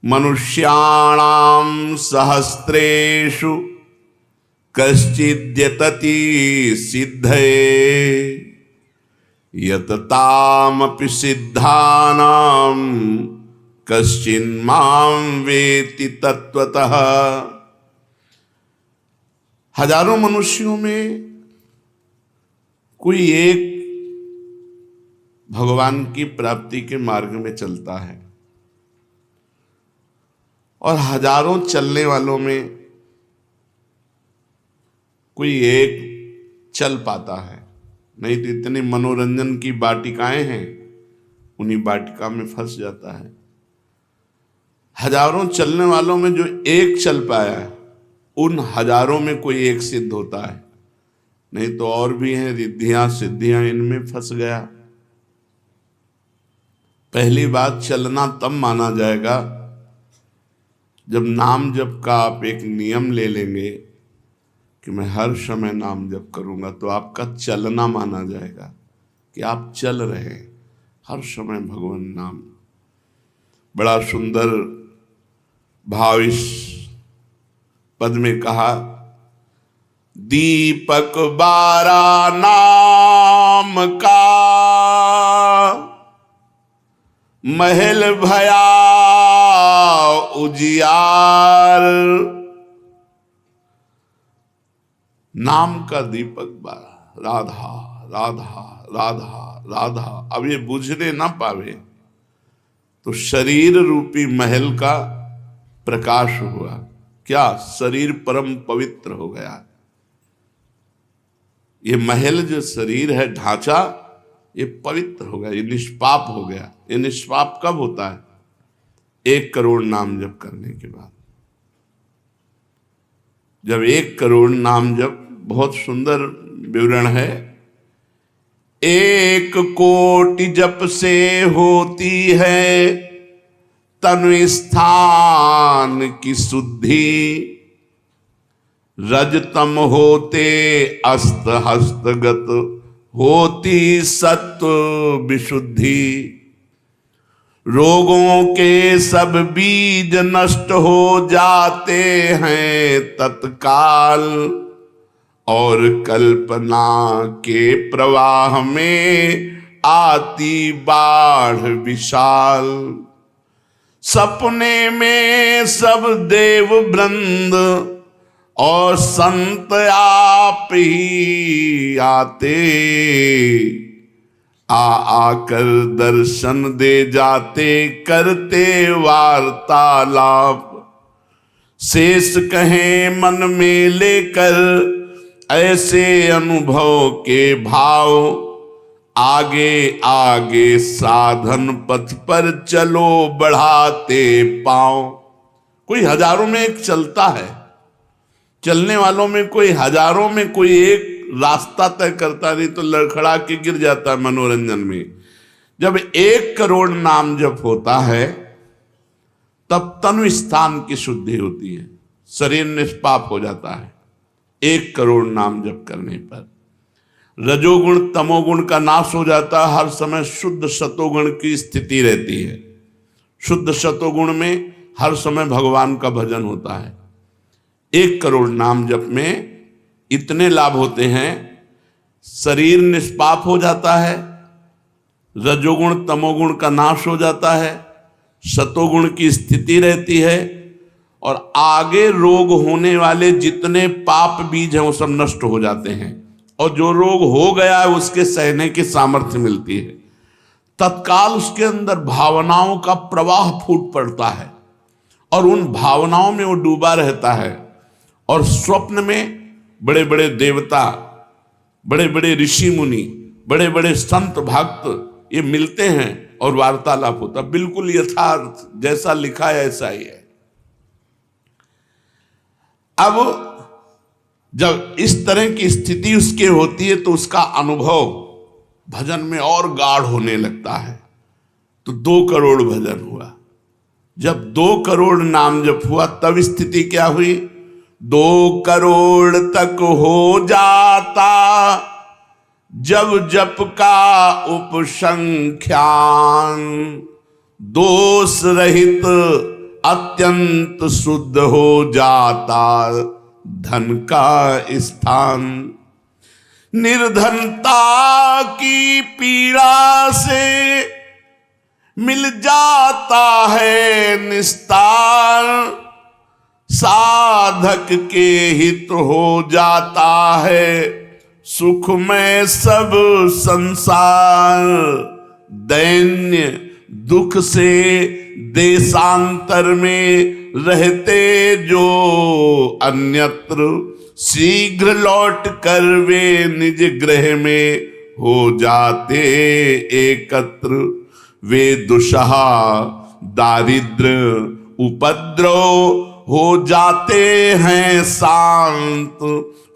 मनुष्याणां सहस्रेषु कश्चिद्यतति सिद्धये यततामपि सिद्धानां कश्चिन्मां वेति तत्वतः। हजारों मनुष्यों में कोई एक भगवान की प्राप्ति के मार्ग में चलता है और हजारों चलने वालों में कोई एक चल पाता है। नहीं तो इतनी मनोरंजन की वाटिकाएं हैं, उन्हीं वाटिका में फंस जाता है। हजारों चलने वालों में जो एक चल पाया है, उन हजारों में कोई एक सिद्ध होता है। नहीं तो और भी हैं रिद्धियां सिद्धियां, इनमें फंस गया। पहली बात, चलना तब माना जाएगा जब नाम जप का आप एक नियम ले लेंगे कि मैं हर समय नाम जप करूंगा, तो आपका चलना माना जाएगा कि आप चल रहे हैं हर समय भगवान नाम। बड़ा सुंदर भाव इस पद में कहा, दीपक बारा नाम का महल भया उजियार। नाम का दीपक बारा, राधा राधा राधा राधा। अब ये बुझने ना पावे तो शरीर रूपी महल का प्रकाश हुआ। क्या? शरीर परम पवित्र हो गया। ये महल जो शरीर है, ढांचा, ये पवित्र हो गया, ये निष्पाप हो गया। ये निष्पाप कब होता है? 1 करोड़ नाम जप करने के बाद। जब 1 करोड़ नाम जप, बहुत सुंदर विवरण है, 1 कोटि जप से होती है तनु स्थान की शुद्धि। रजतम होते अस्त हस्तगत होती सत्व विशुद्धि। रोगों के सब बीज नष्ट हो जाते हैं तत्काल और कल्पना के प्रवाह में आती बाढ़ विशाल। सपने में सब देव वृंद और संत आप ही आते, आकर दर्शन दे जाते, करते वार्तालाप। शेष कहें मन में लेकर ऐसे अनुभव के भाव। आगे आगे साधन पथ पर चलो बढ़ाते पांव। कोई हजारों में एक चलता है, चलने वालों में कोई हजारों में कोई एक रास्ता तय करता, नहीं तो लड़खड़ा के गिर जाता है मनोरंजन में। जब 1 करोड़ नाम जप होता है तब तनु स्थान की शुद्धि होती है, शरीर निष्पाप हो जाता है 1 करोड़ नाम जप करने पर। रजोगुण तमोगुण का नाश हो जाता है, हर समय शुद्ध सतोगुण की स्थिति रहती है। शुद्ध सतोगुण में हर समय भगवान का भजन होता है। 1 करोड़ नाम जप में इतने लाभ होते हैं, शरीर निष्पाप हो जाता है, रजोगुण तमोगुण का नाश हो जाता है, सतोगुण की स्थिति रहती है और आगे रोग होने वाले जितने पाप बीज हैं वो सब नष्ट हो जाते हैं और जो रोग हो गया है उसके सहने की सामर्थ्य मिलती है। तत्काल उसके अंदर भावनाओं का प्रवाह फूट पड़ता है और उन भावनाओं में वो डूबा रहता है और स्वप्न में बड़े बड़े देवता, बड़े बड़े ऋषि मुनि, बड़े बड़े संत भक्त ये मिलते हैं और वार्तालाप होता। बिल्कुल यथार्थ जैसा लिखा है ऐसा ही है। अब जब इस तरह की स्थिति उसके होती है तो उसका अनुभव भजन में और गाढ़ होने लगता है। तो 2 करोड़ भजन हुआ। जब 2 करोड़ नाम जप हुआ तब स्थिति क्या हुई? 2 करोड़ तक हो जाता जब जप का उपसंख्यान। दोष रहित अत्यंत शुद्ध हो जाता धन का स्थान। निर्धनता की पीड़ा से मिल जाता है निस्तार, साधक के हित हो जाता है सुख में सब संसार। दैन्य दुख से देशांतर में रहते जो अन्यत्र, शीघ्र लौट कर वे निज गृह में हो जाते एकत्र। वे दुषहा दारिद्र उपद्रव हो जाते हैं शांत,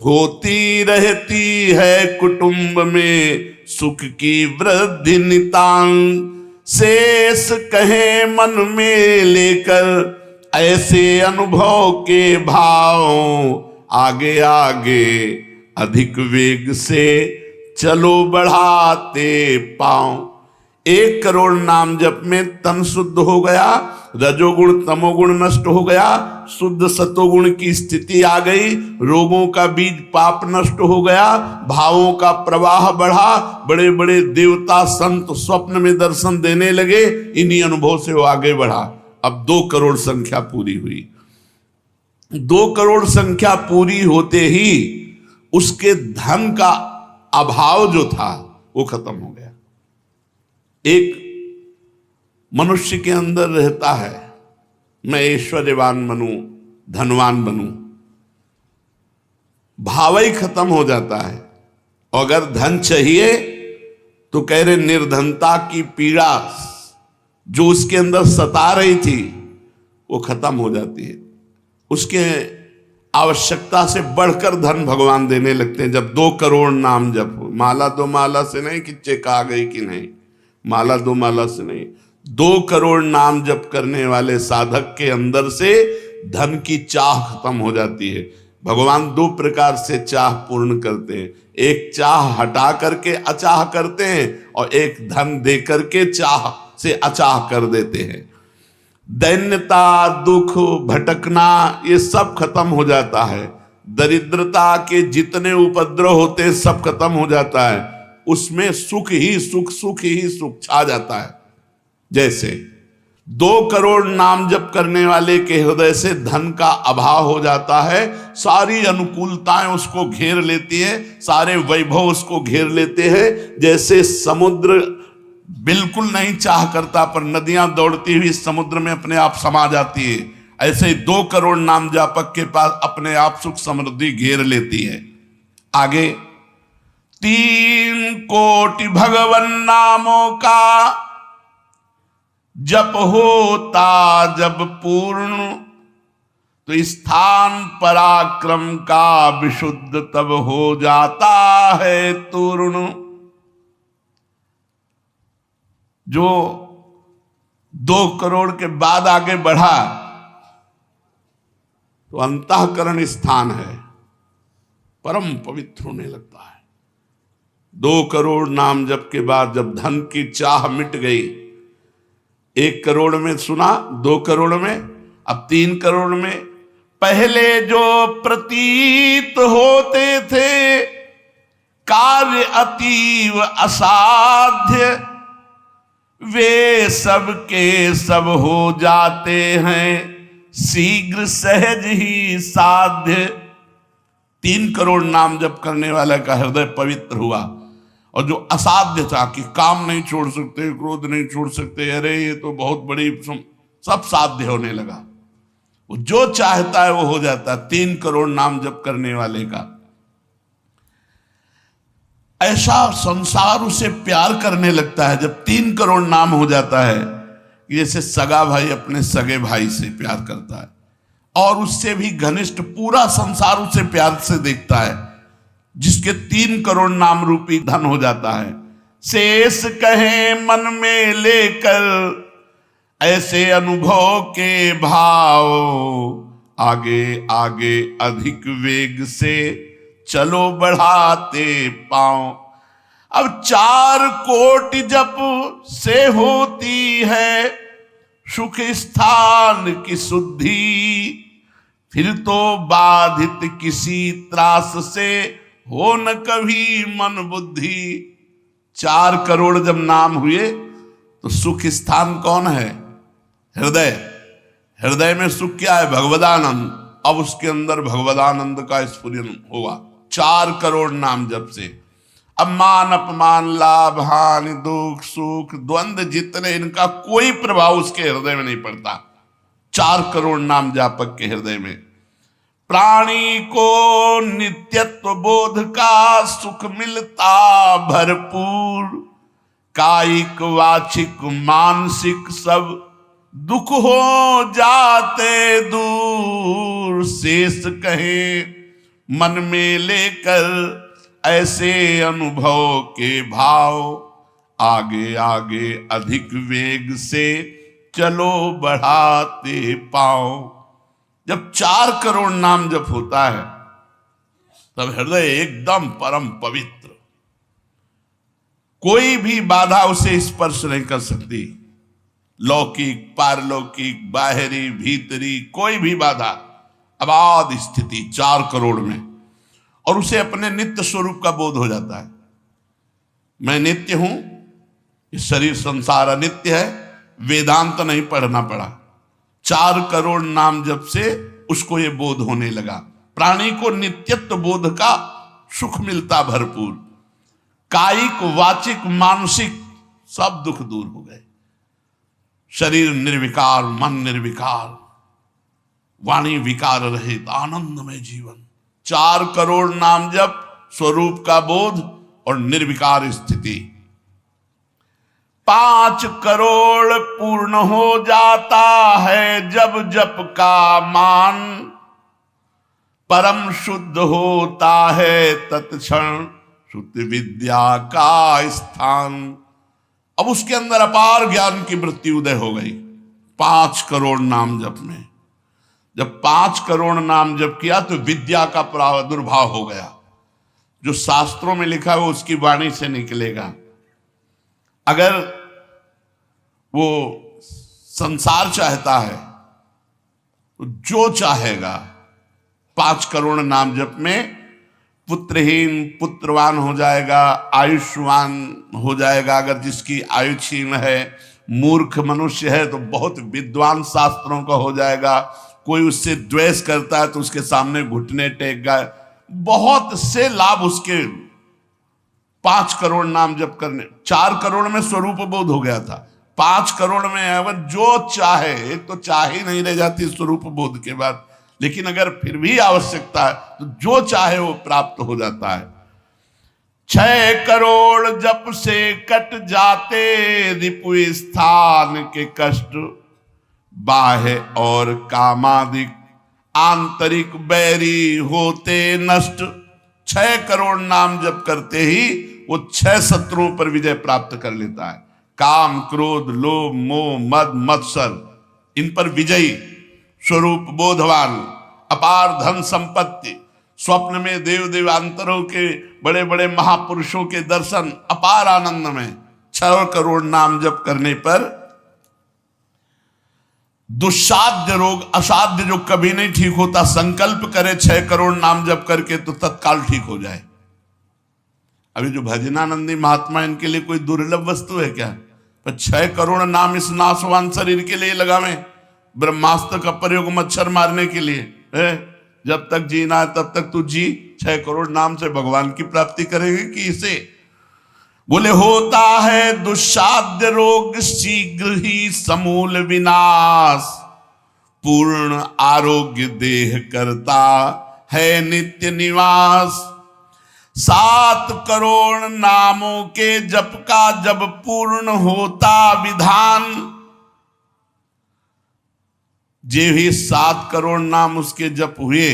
होती रहती है कुटुंब में सुख की वृद्धि नितांत। शेष कहे मन में लेकर ऐसे अनुभव के भाव, आगे आगे अधिक वेग से चलो बढ़ाते पांव। 1 करोड़ नाम जप में तन शुद्ध हो गया, रजोगुण तमोगुण नष्ट हो गया, शुद्ध सतोगुण की स्थिति आ गई, रोगों का बीज पाप नष्ट हो गया, भावों का प्रवाह बढ़ा, बड़े बड़े देवता संत स्वप्न में दर्शन देने लगे। इन्हीं अनुभव से वो आगे बढ़ा। अब 2 करोड़ संख्या पूरी हुई। 2 करोड़ संख्या पूरी होते ही उसके धन का अभाव जो था वो खत्म हो गया। एक मनुष्य के अंदर रहता है, मैं ऐश्वर्यवान बनूं, धनवान बनूं, भाव ही खत्म हो जाता है। अगर धन चाहिए तो कह रहे निर्धनता की पीड़ा जो उसके अंदर सता रही थी वो खत्म हो जाती है। उसके आवश्यकता से बढ़कर धन भगवान देने लगते हैं। जब 2 करोड़ नाम जप, माला 2 माला से नहीं कि चेक आ गई कि नहीं, माला 2 माला से नहीं, 2 करोड़ नाम जप करने वाले साधक के अंदर से धन की चाह खत्म हो जाती है। भगवान 2 प्रकार से चाह पूर्ण करते हैं, एक चाह हटा करके अचाह करते हैं और एक धन दे करके चाह से अचाह कर देते हैं। दैन्यता, दुख, भटकना ये सब खत्म हो जाता है। दरिद्रता के जितने उपद्रव होते हैं सब खत्म हो जाता है। उसमें सुख ही सुख, सुख ही सुख छा जाता है। जैसे 2 करोड़ नाम जप करने वाले के हृदय से धन का अभाव हो जाता है, सारी अनुकूलताएं उसको घेर लेती है, सारे वैभव उसको घेर लेते हैं। जैसे समुद्र बिल्कुल नहीं चाह करता पर नदियां दौड़ती हुई समुद्र में अपने आप समा जाती है, ऐसे ही 2 करोड़ नाम जापक के पास अपने आप सुख समृद्धि घेर लेती है। आगे 3 कोटि भगवन नामों का जप होता जब पूर्ण, तो स्थान पराक्रम का विशुद्ध तब हो जाता है तूर्ण। जो 2 करोड़ के बाद आगे बढ़ा तो अंतःकरण स्थान है, परम पवित्र होने लगता है। 2 करोड़ नाम जप के बाद जब धन की चाह मिट गई, 1 करोड़ में सुना, 2 करोड़ में, अब 3 करोड़ में। पहले जो प्रतीत होते थे कार्य अतीव असाध्य, वे सब के सब हो जाते हैं शीघ्र सहज ही साध्य। 3 करोड़ नाम जप करने वाला का हृदय पवित्र हुआ, और जो असाध्य था कि काम नहीं छोड़ सकते, क्रोध नहीं छोड़ सकते, अरे ये तो बहुत बड़ी, सब साध्य होने लगा। वो जो चाहता है वो हो जाता है। 3 करोड़ नाम जप करने वाले का ऐसा संसार उसे प्यार करने लगता है जब 3 करोड़ नाम हो जाता है, जैसे सगा भाई अपने सगे भाई से प्यार करता है, और उससे भी घनिष्ठ पूरा संसार उसे प्यार से देखता है, जिसके 3 करोड़ नाम रूपी धन हो जाता है। शेष कहे मन में लेकर ऐसे अनुभव के भाव, आगे आगे अधिक वेग से चलो बढ़ाते पांव। अब 4 कोटि जप से होती है सुख स्थान की शुद्धि, फिर तो बाधित किसी त्रास से हो न कभी मन बुद्धि। 4 करोड़ जब नाम हुए तो सुख स्थान कौन है? हृदय। हृदय में सुख क्या है? भगवदानंद। अब उसके अंदर भगवदानंद का स्फुरन होगा 4 करोड़ नाम जप से। अब मान अपमान, लाभ हानि, दुख सुख, द्वंद्व जितने, इनका कोई प्रभाव उसके हृदय में नहीं पड़ता 4 करोड़ नाम जापक के हृदय में। प्राणी को नित्यत्व बोध का सुख मिलता भरपूर, कायिक वाचिक मानसिक सब दुख हो जाते दूर। शेष कहे मन में लेकर ऐसे अनुभव के भाव, आगे आगे अधिक वेग से चलो बढ़ाते पाओ। जब 4 करोड़ नाम जप होता है तब हृदय एकदम परम पवित्र, कोई भी बाधा उसे स्पर्श नहीं कर सकती। लौकिक, पारलौकिक, बाहरी, भीतरी, कोई भी बाधा, अबाध स्थिति 4 करोड़ में। और उसे अपने नित्य स्वरूप का बोध हो जाता है। मैं नित्य हूं, ये शरीर संसार अनित्य है, वेदांत नहीं पढ़ना पड़ा। 4 करोड़ नाम जप से उसको ये बोध होने लगा। प्राणी को नित्यत्व बोध का सुख मिलता भरपूर, कायिक वाचिक मानसिक सब दुख दूर हो गए। शरीर निर्विकार, मन निर्विकार, वाणी विकार रहित आनंदमय जीवन। 4 करोड़ नाम जप, स्वरूप का बोध और निर्विकार स्थिति। 5 करोड़ पूर्ण हो जाता है जब जप का मान, परम शुद्ध होता है तत्क्षण शुद्ध विद्या का स्थान। अब उसके अंदर अपार ज्ञान की वृत्ति उदय हो गई 5 करोड़ नाम जप में। जब 5 करोड़ नाम जप किया तो विद्या का प्रादुर्भाव हो गया। जो शास्त्रों में लिखा है वो उसकी वाणी से निकलेगा। अगर वो संसार चाहता है तो जो चाहेगा 5 करोड़ नाम जप में पुत्रहीन पुत्रवान हो जाएगा, आयुष्मान हो जाएगा। अगर जिसकी आयु क्षीण है, मूर्ख मनुष्य है तो बहुत विद्वान शास्त्रों का हो जाएगा। कोई उससे द्वेष करता है तो उसके सामने घुटने टेक गए। बहुत से लाभ उसके 5 करोड़ नाम जप करने। 4 करोड़ में स्वरूप बोध हो गया था, 5 करोड़ में अगर जो चाहे, एक तो चाह ही नहीं रह जाती स्वरूप बोध के बाद, लेकिन अगर फिर भी आवश्यकता है तो जो चाहे वो प्राप्त हो जाता है। 6 करोड़ जप से कट जाते रिपु स्थान के कष्ट, बाह्य और कामादिक आंतरिक बैरी होते नष्ट। 6 करोड़ नाम जप करते ही वो 6 शत्रुओं पर विजय प्राप्त कर लेता है। काम, क्रोध, लोभ, मोह, मद, मत्सर, इन पर विजयी, स्वरूप बोधवान, अपार धन संपत्ति, स्वप्न में देव देवांतरों के बड़े बड़े महापुरुषों के दर्शन, अपार आनंद में। 6 करोड़ नाम जप करने पर दुस्साध्य रोग, असाध्य जो कभी नहीं ठीक होता, संकल्प करे 6 करोड़ नाम जप करके तो तत्काल ठीक हो जाए। अभी जो भजनानंदी महात्मा, इनके लिए कोई दुर्लभ वस्तु है क्या? पर 6 करोड़ नाम इस नाशवान शरीर के लिए लगावे। ब्रह्मास्त्र का प्रयोग मच्छर मारने के लिए है। जब तक जीना है तब तक तू जी, 6 करोड़ नाम से भगवान की प्राप्ति करेंगे कि इसे? बोले होता है दुस्साध्य रोग शीघ्र ही समूल विनाश, पूर्ण आरोग्य देह करता है नित्य निवास। 7 करोड़ नामों के जप का जब पूर्ण होता विधान, जे भी 7 करोड़ नाम उसके जप हुए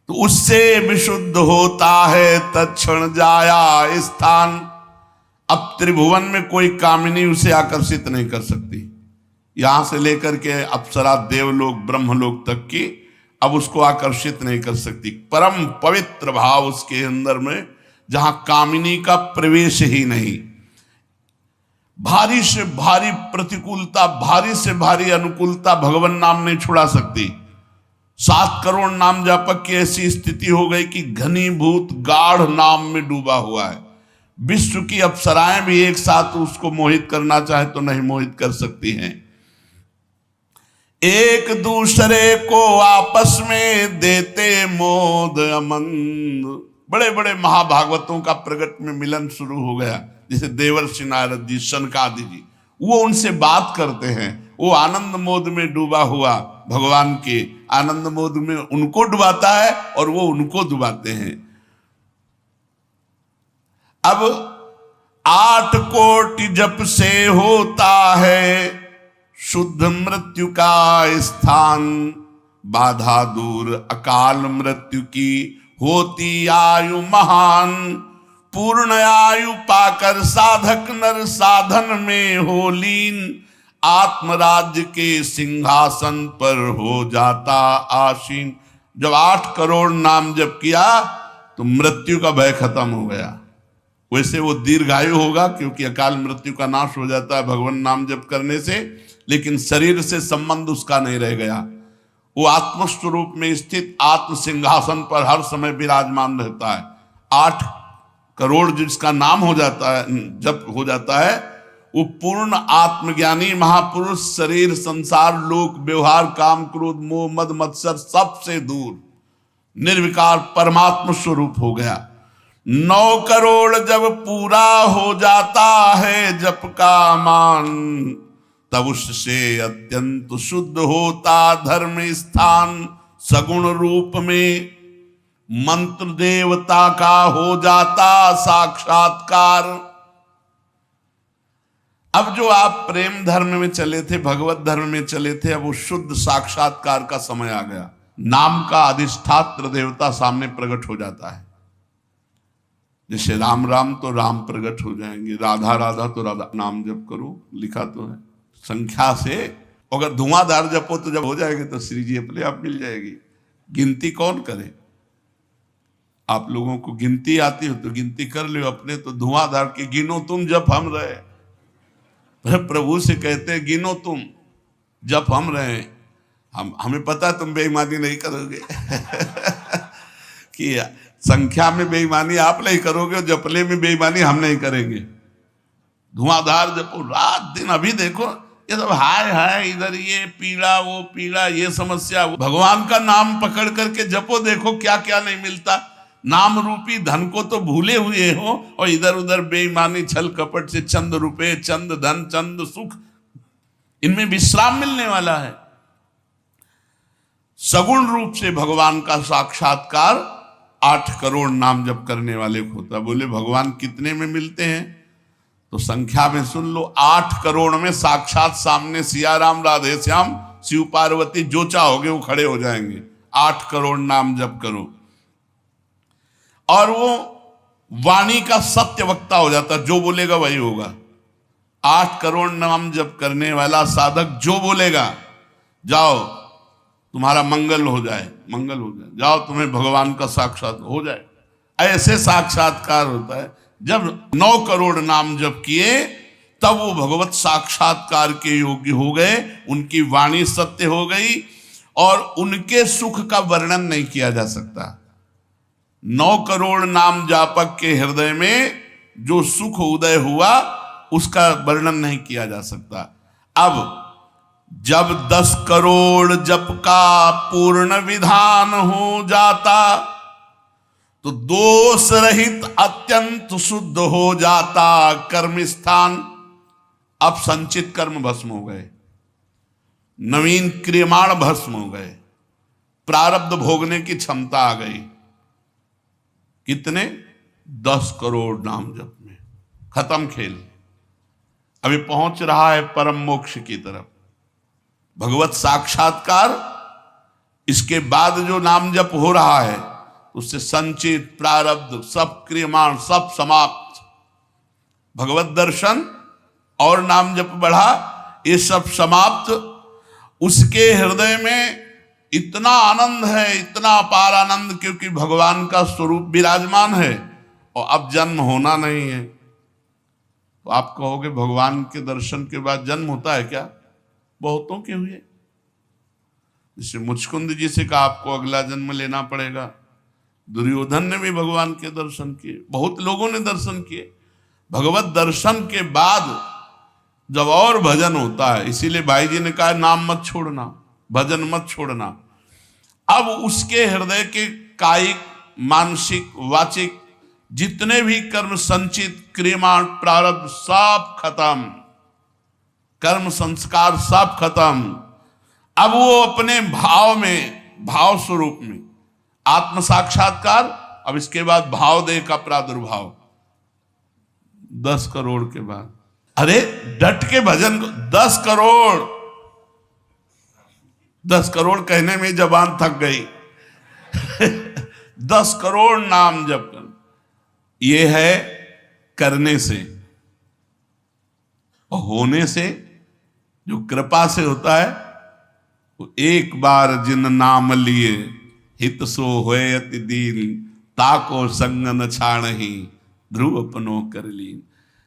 तो उससे विशुद्ध होता है तत्क्षण जाया स्थान। अब त्रिभुवन में कोई कामिनी उसे आकर्षित नहीं कर सकती। यहां से लेकर के अप्सरा, देवलोक, ब्रह्मलोक तक की अब उसको आकर्षित नहीं कर सकती। परम पवित्र भाव उसके अंदर में, जहां कामिनी का प्रवेश ही नहीं। भारी से भारी प्रतिकूलता, भारी से भारी अनुकूलता भगवान नाम नहीं छुड़ा सकती। 7 करोड़ नाम जापक की ऐसी स्थिति हो गई कि घनीभूत गाढ़ नाम में डूबा हुआ है। विश्व की अप्सराएं भी एक साथ उसको मोहित करना चाहे तो नहीं मोहित कर सकती हैं। एक दूसरे को आपस में देते मोद अमंद। बड़े बड़े महाभागवतों का प्रगट में मिलन शुरू हो गया, जैसे देवर्षि नारद जी, सनकादि जी, वो उनसे बात करते हैं। वो आनंद मोद में डूबा हुआ भगवान के आनंद मोद में उनको डुबाता है और वो उनको डुबाते हैं। अब 8 कोटि जप से होता है शुद्ध मृत्यु का स्थान, बाधा दूर अकाल मृत्यु की होती आयु महान। पूर्ण आयु पाकर साधक नर साधन में हो लीन, आत्मराज्य के सिंहासन पर हो जाता आसीन। जब 8 करोड़ नाम जप किया तो मृत्यु का भय खत्म हो गया। वैसे वो दीर्घायु होगा क्योंकि अकाल मृत्यु का नाश हो जाता है भगवान नाम जप करने से, लेकिन शरीर से संबंध उसका नहीं रह गया। वो आत्मस्वरूप में स्थित आत्म सिंहासन पर हर समय विराजमान रहता है। 8 करोड़ जिसका नाम हो जाता है, जब हो जाता है, वो पूर्ण आत्मज्ञानी महापुरुष शरीर संसार लोक व्यवहार काम क्रोध मोह मद मत्सर सबसे दूर निर्विकार परमात्म स्वरूप हो गया। 9 करोड़ जब पूरा हो जाता है जप का मान, तब उससे अत्यंत शुद्ध होता धर्म स्थान। सगुण रूप में मंत्र देवता का हो जाता साक्षात्कार। अब जो आप प्रेम धर्म में चले थे, भगवत धर्म में चले थे, अब वो शुद्ध साक्षात्कार का समय आ गया। नाम का अधिष्ठात्र देवता सामने प्रकट हो जाता है। जैसे राम राम तो राम प्रकट हो जाएंगे, राधा राधा तो राधा। नाम जप करो, लिखा तो है संख्या से। अगर धुआंधार जपो तो जब हो जाएंगे तो श्री जी अपने आप मिल जाएगी। गिनती कौन करे? आप लोगों को गिनती आती हो तो गिनती कर लो, अपने तो धुआंधार के गिनो तुम जप हम रहे। प्रभु से कहते हैं गिनो तुम जप हम रहे। हमें पता है तुम बेईमानी नहीं करोगे कि संख्या में बेईमानी आप नहीं करोगे, जपले में बेईमानी हम नहीं करेंगे। धुआंधार जपो रात दिन। अभी देखो ये सब हाय हाय, इधर ये पीड़ा वो पीड़ा, ये समस्या। भगवान का नाम पकड़ करके जपो, देखो क्या क्या नहीं मिलता। नाम रूपी धन को तो भूले हुए हो और इधर उधर बेईमानी छल कपट से चंद रुपए चंद धन चंद सुख, इनमें विश्राम मिलने वाला है। सगुण रूप से भगवान का साक्षात्कार 8 करोड़ नाम जप करने वाले को होता। बोले भगवान कितने में मिलते हैं? तो संख्या में सुन लो, 8 करोड़ में साक्षात सामने सिया राम राधे श्याम शिव पार्वती जो चाहोगे वो खड़े हो जाएंगे। 8 करोड़ नाम जप करो और वो वाणी का सत्य वक्ता हो जाता, जो बोलेगा वही होगा। 8 करोड़ नाम जप करने वाला साधक जो बोलेगा, जाओ तुम्हारा मंगल हो जाए, मंगल हो जाए, जाओ तुम्हें भगवान का साक्षात हो जाए। ऐसे साक्षात्कार होता है। जब 9 करोड़ नाम जप किए तब वो भगवत साक्षात्कार के योग्य हो गए। उनकी वाणी सत्य हो गई और उनके सुख का वर्णन नहीं किया जा सकता। 9 करोड़ नाम जापक के हृदय में जो सुख उदय हुआ उसका वर्णन नहीं किया जा सकता। अब जब 10 करोड़ जप का पूर्ण विधान हो जाता तो दोष रहित अत्यंत शुद्ध हो जाता कर्म स्थान। अब संचित कर्म भस्म हो गए, नवीन क्रियमाण भस्म हो गए, प्रारब्ध भोगने की क्षमता आ गई। कितने? 10 करोड़ नाम जप में खत्म खेल। अभी पहुंच रहा है परम मोक्ष की तरफ, भगवत साक्षात्कार। इसके बाद जो नाम जप हो रहा है उससे संचित प्रारब्ध सब क्रियमाण सब समाप्त। भगवत दर्शन और नाम जप बढ़ा, ये सब समाप्त। उसके हृदय में इतना आनंद है, इतना अपार आनंद, क्योंकि भगवान का स्वरूप विराजमान है और अब जन्म होना नहीं है। तो आप कहोगे भगवान के दर्शन के बाद जन्म होता है क्या? बहुतों के हुए। जैसे मुचकुंद जी से कहा आपको अगला जन्म लेना पड़ेगा। दुर्योधन ने भी भगवान के दर्शन किए, बहुत लोगों ने दर्शन किए। भगवत दर्शन के बाद जब और भजन होता है, इसीलिए भाई जी ने कहा नाम मत छोड़ना, भजन मत छोड़ना। अब उसके हृदय के कायिक, मानसिक, वाचिक जितने भी कर्म संचित, क्रिया, प्रारब्ध सब खत्म, कर्म संस्कार सब खत्म। अब वो अपने भाव में, भाव स्वरूप में आत्म साक्षात्कार। अब इसके बाद भाव देह का प्रादुर्भाव 10 करोड़ के बाद। अरे डट के भजन, 10 करोड़, 10 करोड़ कहने में जबान थक गई 10 करोड़ नाम जप कर, ये है करने से। और होने से, जो कृपा से होता है, वो एक बार जिन नाम लिए हित सो होए अति दीन, ताको संग न छाणहि ध्रुव अपनो कर लीन।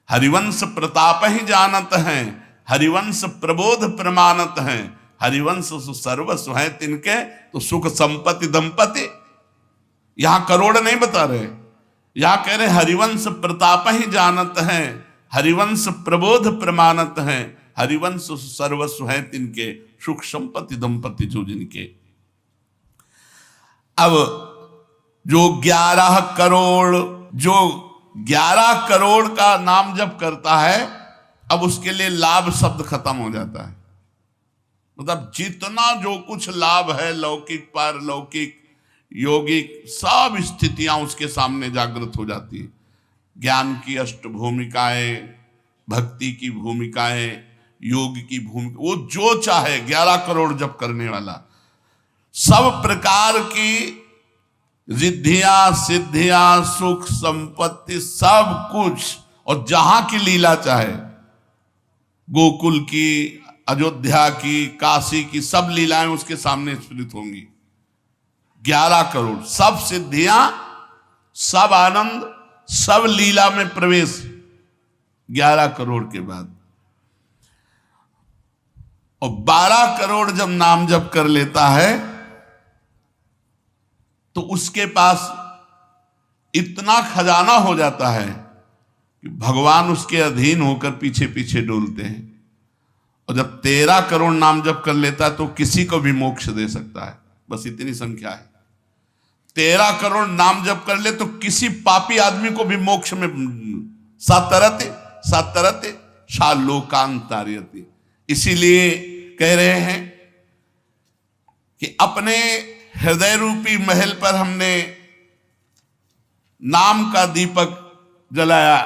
हरिवंश प्रताप ही जानत हैं, हरिवंश प्रबोध प्रमाणत हैं, हरिवंश सर्वस्व है तिनके, तो सुख संपत्ति दंपति। यहां करोड़ नहीं बता रहे, यहां कह रहे हरिवंश प्रताप ही जानत हैं, हरिवंश प्रबोध प्रमाणत हैं, हरिवंश सर्वस्व है तिनके, सुख संपत्ति दंपति जो जिनके। अब जो 11 करोड़, जो 11 करोड़ का नाम जप करता है, अब उसके लिए लाभ शब्द खत्म हो जाता है। मतलब जितना जो कुछ लाभ है, लौकिक, पारलौकिक, योगिक, सब स्थितियां उसके सामने जागृत हो जाती है। ज्ञान की अष्ट भूमिकाएं, भक्ति की भूमिकाएं, योग की भूमिका, वो जो चाहे 11 करोड़ जप करने वाला, सब प्रकार की रिद्धियां, सिद्धियां, सुख संपत्ति, सब कुछ, और जहां की लीला चाहे, गोकुल की, अयोध्या की, काशी की, सब लीलाएं उसके सामने स्फुरित होंगी। 11 करोड़, सब सिद्धियां, सब आनंद, सब लीला में प्रवेश 11 करोड़ के बाद। और 12 करोड़ जब नाम जप कर लेता है, तो उसके पास इतना खजाना हो जाता है कि भगवान उसके अधीन होकर पीछे पीछे डोलते हैं। और जब 13 करोड़ नाम जप कर लेता है, तो किसी को भी मोक्ष दे सकता है। बस इतनी संख्या है। 13 करोड़ नाम जप कर ले तो किसी पापी आदमी को भी मोक्ष में सातरते सातरते शालोकांतार्यते। इसीलिए कह रहे हैं कि अपने हृदय रूपी महल पर हमने नाम का दीपक जलाया,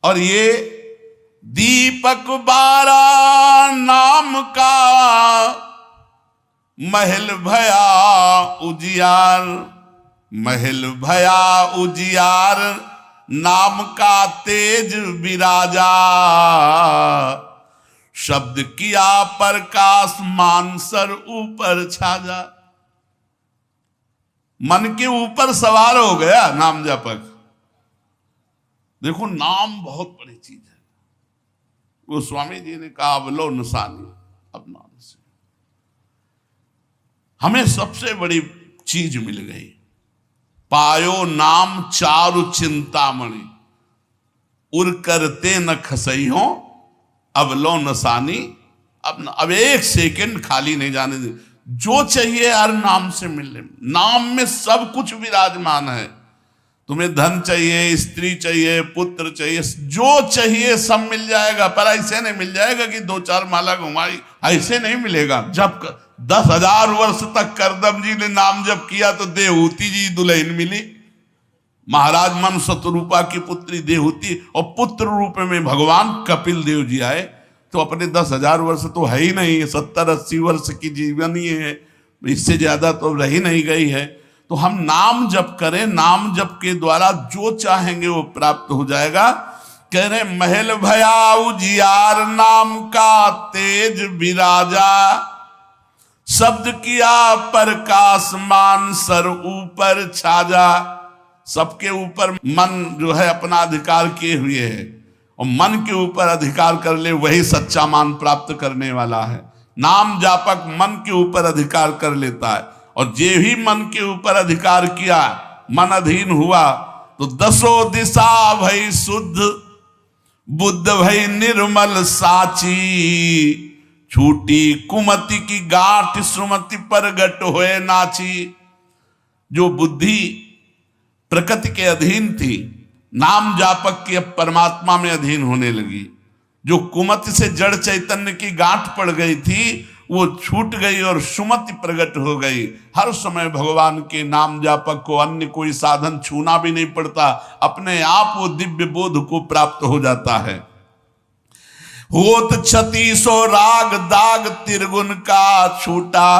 और ये दीपक 12 नाम का महल भया उजियार, महल भया उजियार, नाम का तेज विराजा, शब्द किया प्रकाश मानसर ऊपर छाजा। मन के ऊपर सवार हो गया नाम जपक। देखो नाम बहुत बड़ी चीज है। वो स्वामी जी ने कहा अवलो निशानी अब नाम से हमें सबसे बड़ी चीज मिल गई। पायो नाम चारु चिंतामणि, उर करते न खसई हो अब लो नसानी। अब एक सेकंड खाली नहीं जाने दे। जो चाहिए यार नाम से मिलने, नाम में सब कुछ विराजमान है। तुम्हें धन चाहिए, स्त्री चाहिए, पुत्र चाहिए, जो चाहिए सब मिल जाएगा। पर ऐसे नहीं मिल जाएगा कि 2-4 माला घुमाई, ऐसे नहीं मिलेगा। जब 10,000 वर्ष तक करदम जी ने नाम जप किया तो देहूती जी दुल्हन मिली। महाराज मन शतरूपा की पुत्री देहूती, और पुत्र रूप में भगवान कपिल देव जी आए। तो अपने 10,000 वर्ष तो है ही नहीं, 70-80 वर्ष की जीवन ही है, इससे ज्यादा तो रही नहीं गई है। तो हम नाम जप करें, नाम जप के द्वारा जो चाहेंगे वो प्राप्त हो जाएगा। कह रहे महल भया उजियार, नाम का तेज विराजा, शब्द किया प्रकाश मान सर ऊपर छाजा। सबके ऊपर मन जो है अपना अधिकार किए हुए है, और मन के ऊपर अधिकार कर ले वही सच्चा मान प्राप्त करने वाला है। नाम जापक मन के ऊपर अधिकार कर लेता है, और जे ही मन के ऊपर अधिकार किया, मन अधीन हुआ, तो दसों दिशा भई शुद्ध, बुद्ध भई निर्मल साची, छूटी कुमति की गांठ सुमति परगट होए नाची। जो बुद्धि प्रकृति के अधीन थी, नाम जापक की अब परमात्मा में अधीन होने लगी। जो कुमति से जड़ चैतन्य की गांठ पड़ गई थी वो छूट गई और सुमति प्रकट हो गई। हर समय भगवान के नाम जापक को अन्य कोई साधन छूना भी नहीं पड़ता, अपने आप वो दिव्य बोध को प्राप्त हो जाता है। होत क्षति सो राग दाग त्रिगुण का छूटा,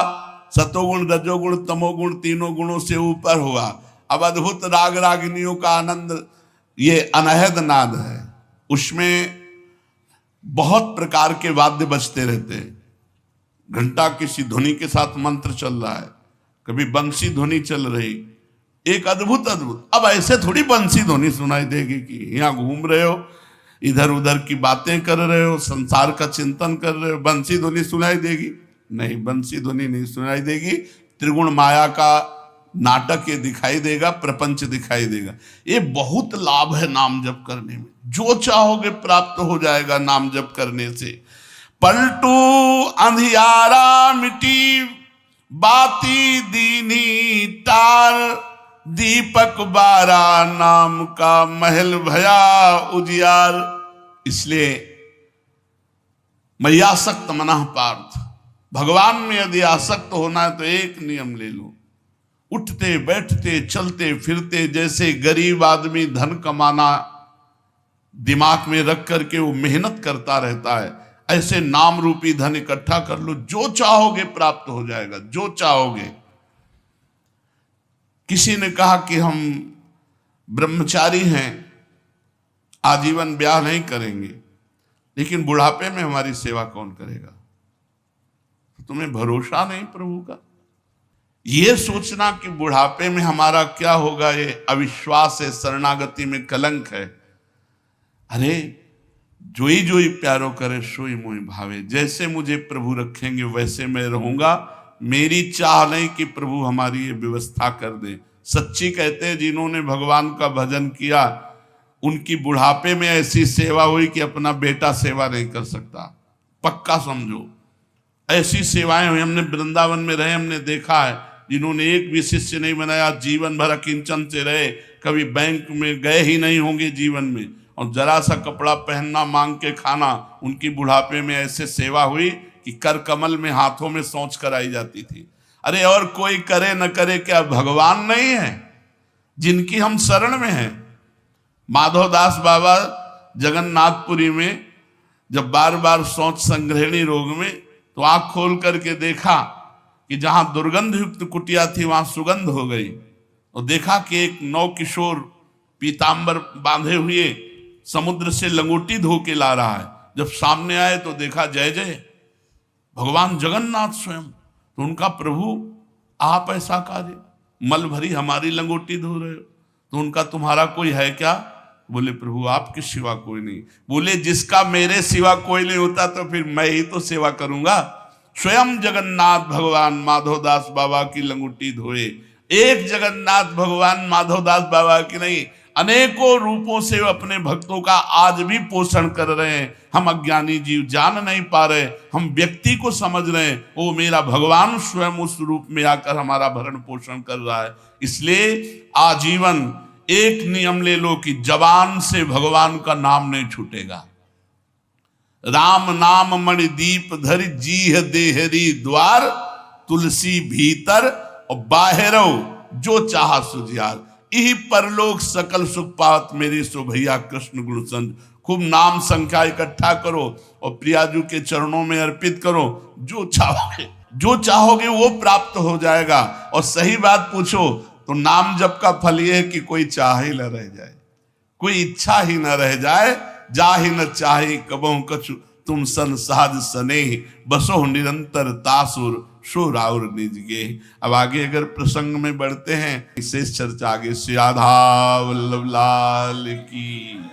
सतोगुण रजोगुण तमोगुण तीनों गुणों से ऊपर हुआ। अब अद्भुत राग रागिनियों का आनंद ये अनहद नाद है, उसमें बहुत प्रकार के वाद्य बजते रहते हैं। घंटा किसी ध्वनि के साथ मंत्र चल रहा है, कभी बंसी ध्वनि चल रही, एक अद्भुत अद्भुत। अब ऐसे थोड़ी बंसी ध्वनि सुनाई देगी कि यहाँ घूम रहे हो, इधर उधर की बातें कर रहे हो, संसार का चिंतन कर रहे हो, बंसी ध्वनि सुनाई देगी? नहीं, बंसी ध्वनि नहीं सुनाई देगी। त्रिगुण माया का नाटक ये दिखाई देगा, प्रपंच दिखाई देगा। ये बहुत लाभ है नाम जप करने में, जो चाहोगे प्राप्त हो जाएगा नाम जप करने से। पलटू अंधियारा मिटी बाती दीनी तार, दीपक बारा नाम का महल भया उजियार। इसलिए मय्यासक्त मनः पार्थ, भगवान में यदि आसक्त होना है तो एक नियम ले लो, उठते बैठते चलते फिरते जैसे गरीब आदमी धन कमाना दिमाग में रख करके वो मेहनत करता रहता है, ऐसे नाम रूपी धन इकट्ठा कर लो, जो चाहोगे प्राप्त हो जाएगा, जो चाहोगे। किसी ने कहा कि हम ब्रह्मचारी हैं, आजीवन ब्याह नहीं करेंगे, लेकिन बुढ़ापे में हमारी सेवा कौन करेगा? तो तुम्हें भरोसा नहीं प्रभु का? ये सोचना कि बुढ़ापे में हमारा क्या होगा, ये अविश्वास है, शरणागति में कलंक है। अरे जोई जोई प्यारो करे सोई मोहि भावे, जैसे मुझे प्रभु रखेंगे वैसे मैं रहूंगा। मेरी चाह नहीं कि प्रभु हमारी ये व्यवस्था कर दे। सच्ची कहते हैं जिन्होंने भगवान का भजन किया उनकी बुढ़ापे में ऐसी सेवा हुई कि अपना बेटा सेवा नहीं कर सकता। पक्का समझो, ऐसी सेवाएं हुई। हमने वृंदावन में रहे, हमने देखा है जिन्होंने एक भी शिष्य नहीं बनाया, जीवन भर अकिंचन से रहे, कभी बैंक में गए ही नहीं होंगे जीवन में, और जरा सा कपड़ा पहनना मांग के खाना, उनकी बुढ़ापे में ऐसे सेवा हुई कि कर कमल में हाथों में सोच कराई जाती थी। अरे और कोई करे न करे, क्या भगवान नहीं है जिनकी हम शरण में हैं? माधवदास बाबा जगन्नाथपुरी में जब बार बार सोच संग्रहणी रोग में, तो आंख खोल करके देखा कि जहां दुर्गंध युक्त कुटिया थी वहां सुगंध हो गई, और देखा कि एक नौ किशोर पीतांबर बांधे हुए समुद्र से लंगोटी धो के ला रहा है। जब सामने आए तो देखा जय जय भगवान जगन्नाथ स्वयं। तो उनका प्रभु आप ऐसा कार्य, मल भरी हमारी लंगोटी धो रहे हो, तो उनका तुम्हारा कोई है क्या? बोले प्रभु आपके सिवा कोई नहीं। बोले जिसका मेरे सिवा कोई नहीं होता तो फिर मैं ही तो सेवा करूंगा। स्वयं जगन्नाथ भगवान माधवदास बाबा की लंगोटी धोए। एक जगन्नाथ भगवान माधवदास बाबा की नहीं, अनेकों रूपों से अपने भक्तों का आज भी पोषण कर रहे हैं। हम अज्ञानी जीव जान नहीं पा रहे, हम व्यक्ति को समझ रहे हैं, वो मेरा भगवान स्वयं उस रूप में आकर हमारा भरण पोषण कर रहा है। इसलिए आजीवन एक नियम ले लो कि जबान से भगवान का नाम नहीं छूटेगा। राम नाम मणिदीप धरि जीह देहरी द्वार, तुलसी भीतर और बाहरो जो चाहा सुजियार। यही परलोक सकल सुख पावत मेरी सो भैया कृष्ण गुण संग। खूब नाम संख्या इकट्ठा करो और प्रियाजू के चरणों में अर्पित करो। जो चाहोगे वो प्राप्त हो जाएगा। और सही बात पूछो तो नाम जप का फल ये है कि कोई चाह ही न रह जाए, कोई इच्छा ही न रह जाए। जाहि न चाहे कबहु कछु तुम सन सहज सनेह, बसो निरंतर तासुर सो राउर निज गे। अब आगे अगर प्रसंग में बढ़ते हैं, शेष चर्चा आगे। श्री राधा वल्लभ लाल की।